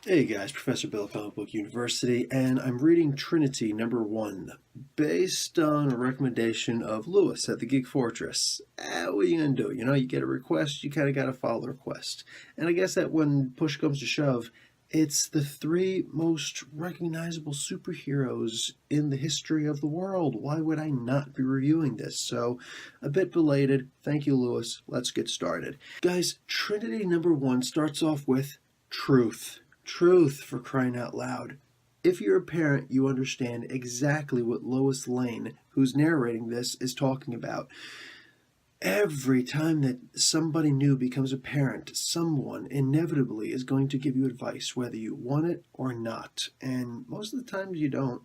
Hey guys, Professor Bill at Comic Book University, and I'm reading Trinity #1, based on a recommendation of Lewis at the Geek Fortress. What are you gonna do? You get a request, you kind of gotta follow the request. And I guess that when push comes to shove, it's the three most recognizable superheroes in the history of the world. Why would I not be reviewing this? So, a bit belated. Thank you, Lewis. Let's get started. Guys, Trinity #1 starts off with truth. Truth, for crying out loud. If you're a parent, you understand exactly what Lois Lane, who's narrating this, is talking about. Every time that somebody new becomes a parent, someone inevitably is going to give you advice, whether you want it or not. And most of the times you don't.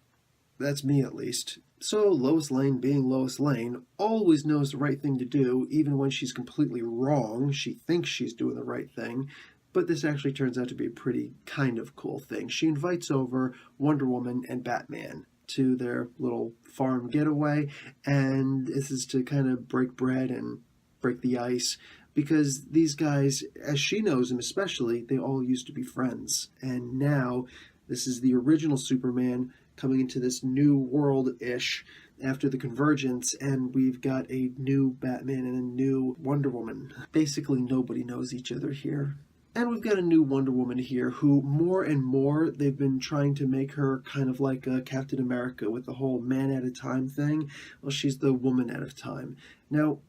That's me, at least. So Lois Lane, being Lois Lane, always knows the right thing to do, even when she's completely wrong. She thinks she's doing the right thing. But this actually turns out to be a pretty kind of cool thing. She invites over Wonder Woman and Batman to their little farm getaway, and this is to kind of break bread and break the ice, because these guys, as she knows them especially, they all used to be friends. And now this is the original Superman coming into this new world-ish after the convergence, and we've got a new Batman and a new Wonder Woman. Basically, nobody knows each other here. And we've got a new Wonder Woman here who, more and more, they've been trying to make her kind of like a Captain America with the whole man at a time thing. Well, she's the woman at a time. Now,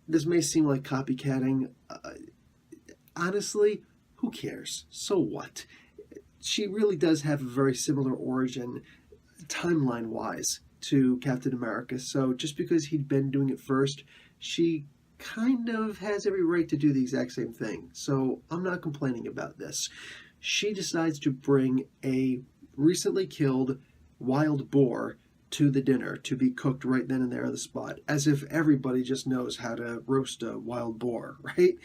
this may seem like copycatting. Honestly, who cares? So what? She really does have a very similar origin, timeline-wise, to Captain America. So just because he'd been doing it first, she kind of has every right to do the exact same thing. So I'm not complaining about this. She decides to bring a recently killed wild boar to the dinner to be cooked right then and there on the spot, as if everybody just knows how to roast a wild boar, right?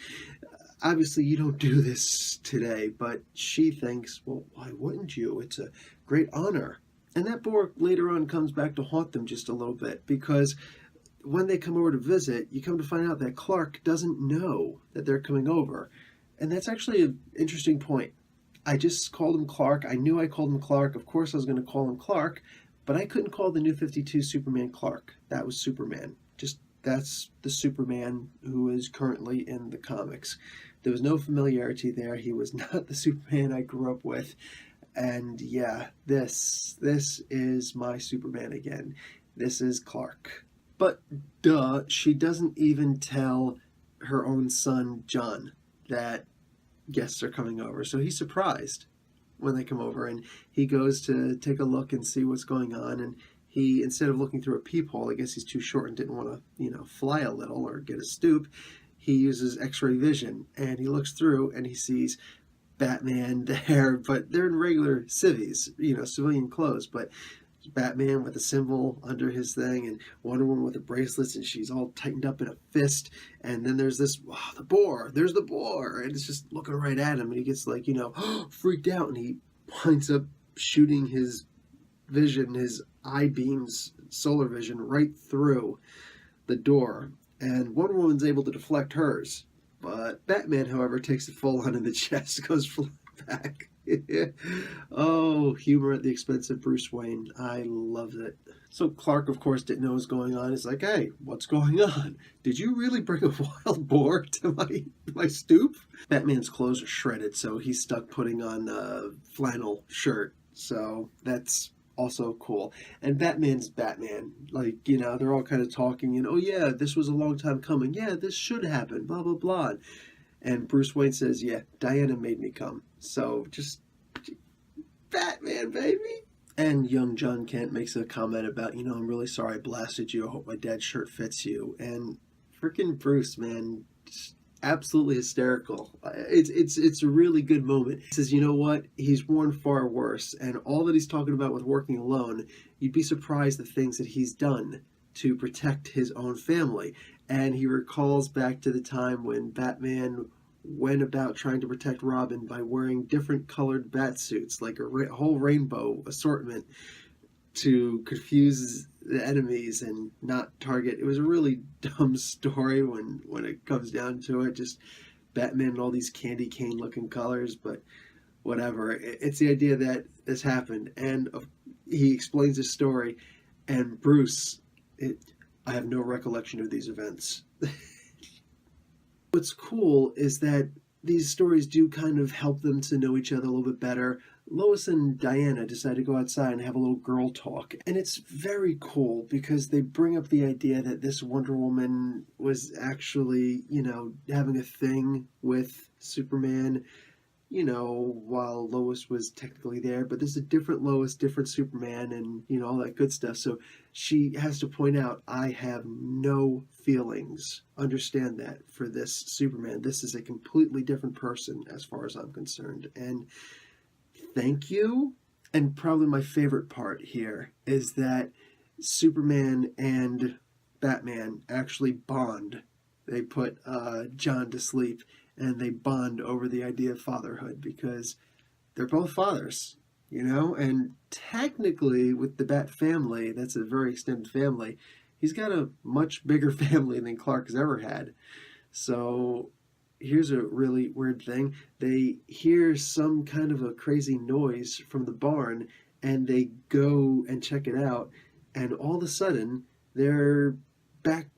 Obviously, you don't do this today, but she thinks, well, why wouldn't you? It's a great honor. And that boar later on comes back to haunt them just a little bit, because when they come over to visit, you come to find out that Clark doesn't know that they're coming over. And that's actually an interesting point. I just called him Clark. I knew I called him Clark. Of course I was going to call him Clark, but I couldn't call the New 52 Superman Clark. That was Superman. Just that's the Superman who is currently in the comics. There was no familiarity there. He was not the Superman I grew up with. And yeah, this is my Superman again. This is Clark. But duh, she doesn't even tell her own son, John, that guests are coming over. So he's surprised when they come over, and he goes to take a look and see what's going on. And he, instead of looking through a peephole, I guess he's too short and didn't want to, fly a little or get a stoop, he uses X-ray vision, and he looks through and he sees Batman there, but they're in regular civvies, civilian clothes, but Batman with a symbol under his thing, and Wonder Woman with the bracelets, and she's all tightened up in a fist. And then there's this, the boar. There's the boar, and it's just looking right at him, and he gets freaked out, and he winds up shooting his vision, his eye beams, solar vision, right through the door. And Wonder Woman's able to deflect hers, but Batman, however, takes it full on in the chest, goes flying back. Oh, humor at the expense of Bruce Wayne. I loved it. So Clark, of course, didn't know what was going on. He's like, hey, what's going on? Did you really bring a wild boar to my stoop? Batman's clothes are shredded, so he's stuck putting on a flannel shirt. So that's also cool. And Batman's Batman. They're all kind of talking, and, oh yeah, this was a long time coming. Yeah, this should happen, blah, blah, blah. And Bruce Wayne says, yeah, Diana made me come. So just Batman, baby. And young John Kent makes a comment about, I'm really sorry I blasted you. I hope my dad's shirt fits you. And freaking Bruce, man, just absolutely hysterical. It's a really good moment. He says, you know what? He's worn far worse. And all that he's talking about with working alone, you'd be surprised the things that he's done to protect his own family. And he recalls back to the time when Batman went about trying to protect Robin by wearing different colored bat suits, like a whole rainbow assortment, to confuse the enemies and not target. It was a really dumb story when it comes down to it. Just Batman in all these candy cane looking colors, but whatever. It's the idea that this happened, and he explains his story, and Bruce, I have no recollection of these events. What's cool is that these stories do kind of help them to know each other a little bit better. Lois and Diana decide to go outside and have a little girl talk. And it's very cool because they bring up the idea that this Wonder Woman was actually, having a thing with Superman, while Lois was technically there, but there's a different Lois, different Superman, and, all that good stuff. So she has to point out, I have no feelings. Understand that for this Superman. This is a completely different person as far as I'm concerned. And thank you. And probably my favorite part here is that Superman and Batman actually bond. They put John to sleep, and they bond over the idea of fatherhood because they're both fathers, and technically with the Bat family, that's a very extended family, he's got a much bigger family than Clark has ever had. So here's a really weird thing. They hear some kind of a crazy noise from the barn, and they go and check it out, and all of a sudden they're back,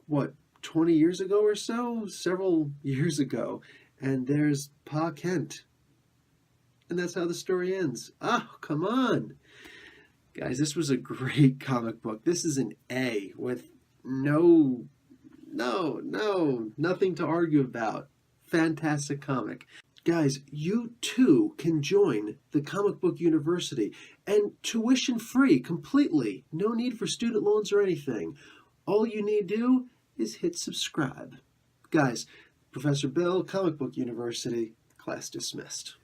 20 years ago or so? Several years ago. And there's Pa Kent. And that's how the story ends. Oh, come on. Guys, this was a great comic book. This is an A with nothing to argue about. Fantastic comic. Guys, you too can join the Comic Book University, and tuition free completely. No need for student loans or anything. All you need to do is hit subscribe. Guys, Professor Bill, Comic Book University, class dismissed.